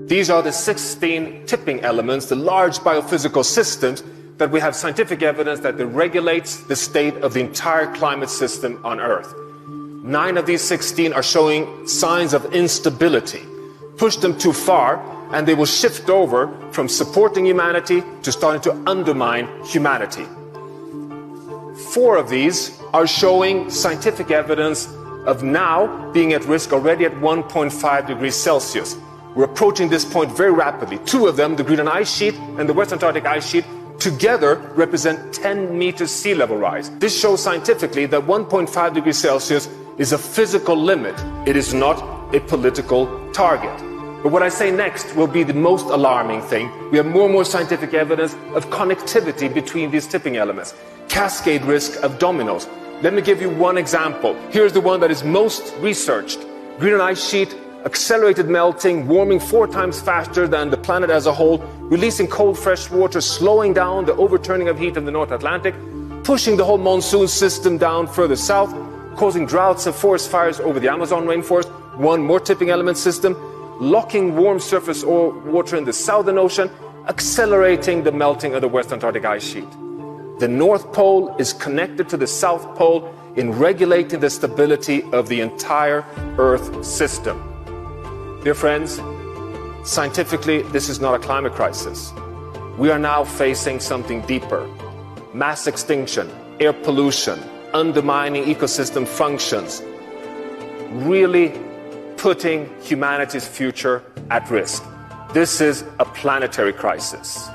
These are the 16 tipping elements, the large biophysical systems that we have scientific evidence that it regulates the state of the entire climate system on Earth. 9 of these 16 are showing signs of instability. Push them too far, and they will shift over from supporting humanity to starting to undermine humanity. 4 of these are showing scientific evidence of now being at risk already at 1.5 degrees Celsius. We're approaching this point very rapidly. 2 of them, the Greenland ice sheet and the West Antarctic ice sheet, together represent 10 meters sea level rise. This shows scientifically that 1.5 degrees Celsius is a physical limit. It is not a political target. But what I say next will be the most alarming thing. We have more and more scientific evidence of connectivity between these tipping elements. Cascade risk of dominoes. Let me give you one example. Here's the one that is most researched. Greenland ice sheet, accelerated melting, warming 4 times faster than the planet as a whole, releasing cold fresh water, slowing down the overturning of heat in the North Atlantic, pushing the whole monsoon system down further south, causing droughts and forest fires over the Amazon rainforest. One more tipping element system, locking warm surface water in the Southern Ocean, accelerating the melting of the West Antarctic ice sheet. The North Pole is connected to the South Pole in regulating the stability of the entire Earth system. Dear friends, scientifically, this is not a climate crisis. We are now facing something deeper. Mass extinction, air pollution, undermining ecosystem functions, really putting humanity's future at risk. This is a planetary crisis.